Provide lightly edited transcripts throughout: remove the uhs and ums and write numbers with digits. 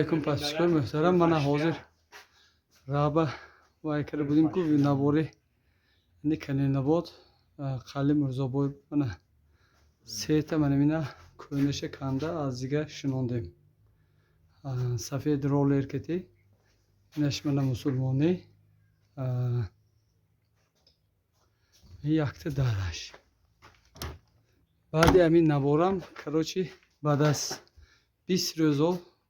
علیکم پاسچکای محترم من حاضر رابع وای کرده بودیم که نواری نیکنه نبود خالی مرزابای من سه تا من مینا کوینش کنده از دیگه شنوندیم سفید رولر کتی اینش من مسلمانی یک تا دارش بعد همین نوارم کروچی بعد از 20 روز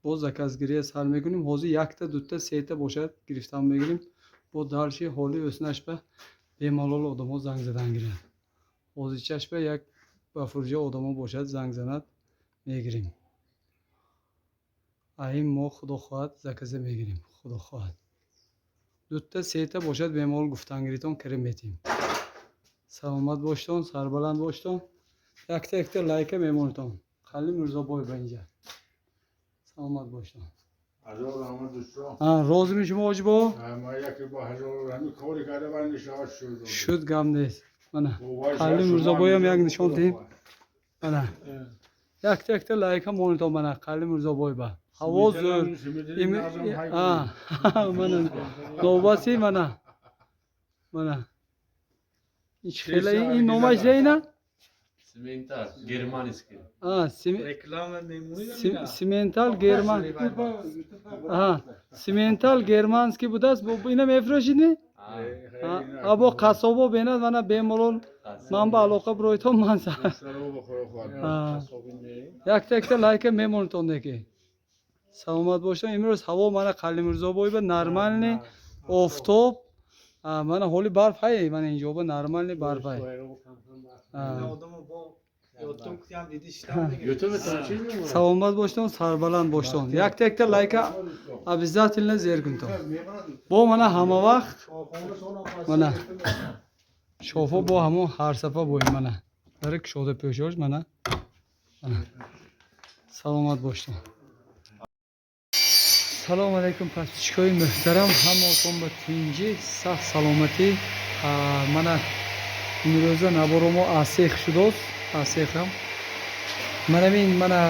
باز заказгирия сар мекунем ҳозир якта дута сета бошад гирифтан мегирем бо дарши ҳоли ӯснашба бемалол одамо занг задан гиранд ҳозирчашба як ба фурҷа одамо бошад занг занад мегирем аин мо худо хоҳад заказа мегирем худо хоҳад дута сета бошад бемалол гуфтангиритон карем метем саломат боштон сарбаланд боштон якта лайка мемонтон қали мирзобой ба инҷа саломат боштон розы мешумо оҷбо шуд гам нест мана қали мирзобоям як нишон дем мана якта лайка монитон мана қали мирзобой ба ҳаво зӯр мана новбаси мана хела ин номаш зейна Simental, germanski. Simental German. Simental germanski budas. Bu ina mefroshini? Abo qasobo benad mana bemalol man ba aloqa broyton mansa. Yakta like memonton deki. Salomat boshton. Imroz havo mana Qali Mirzoboy ba normalni oftob mana holi barf hay mana injo ba normalni barf hay. Саломат боштон сарбаланд боштон якта лайка обязательно зергунтон бо мана ҳама вақт мана шофо бо ҳамо ҳарсафа боем мана дарик шода пешош мана саломат боштон салом алейкум пасчикои муҳтарам ҳамотон ба тинҷи сах саломатӣ мана имрӯза наборомо асех шудост асехам манамин мана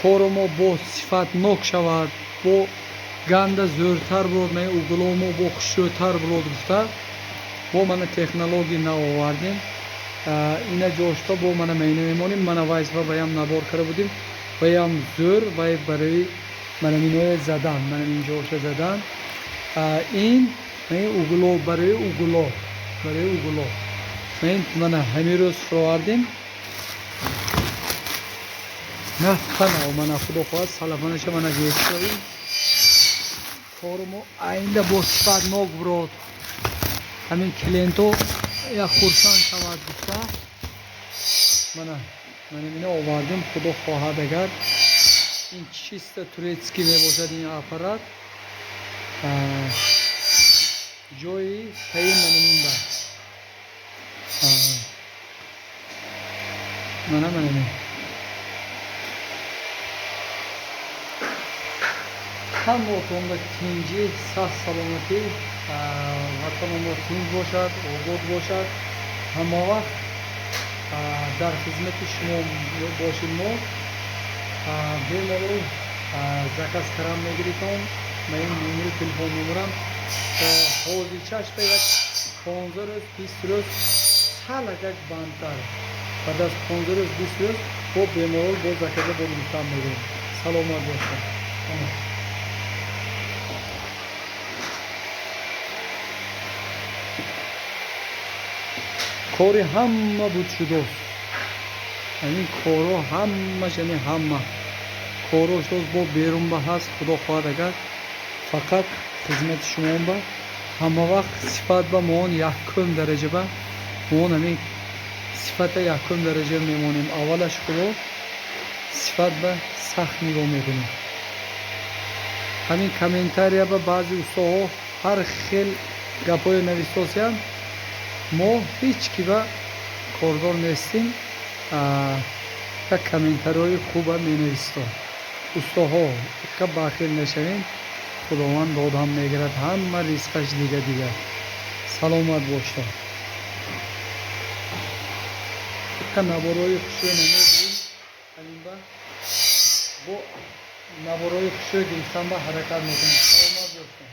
коромо бо сифатнок шавад бо ганда зӯртар бурод ман угуломо бо хушӯтар бурод гуфта бо мана технология наовардем ина ҷошта бо мана майна мемонем мана вайсва ваям набор карда будем ваям зӯр вай барои манаминое задан манамин ҷошта задан ин ман угуло барои угуло мен мана ҳамин рӯз фуровардем нафана мана худо хоҳад салафанаша мана гешавим кормо аинда бо сифатнок бурод ҳамин клиенто як хурсанд шавад гуфта мана мана овардем худо хоҳад агар ин чиста турецкий мебошад ин аппарат ҷои таин манамин ба mana ҳамотонда тинҷи сах саломатӣ ватаномо тинҷ бошад обод бошад ҳама вақт дар хизмати шумо бошем мо бемалол заказ карам мегиритон ма ин номери телефон номерам ҳозирчашба як 15 рӯз 20 рӯз салагак бандтар بعد از 15 روز 20 روز با بیماران با زکازه با گفتن میگیم سلامت باشید کاری همه بود شده این کارا همه یعنی همه کارا شده با بیرون به هست خدا خواهد اگر فقط خدمت شما با همه وقت صفت با مون یکم درجه با مون همین صفت یکم درجه میمونیم اولش خود صفت به سخت نگاه میکنیم همین کامنتاریا با بعضی استاها هر خیل گپای نویساسیان ما هیچ کی با کاردار نیستیم یک کامنتارهای خوب می نویسیم استاها که باخیل نشویم خداوند داد هم میگیرد همه ریسکش دیگه سلامت باشید نبارای خوشی نمیدونیم همین با نبرای خشک انسان با حرکت میکنه. سلامت باشین.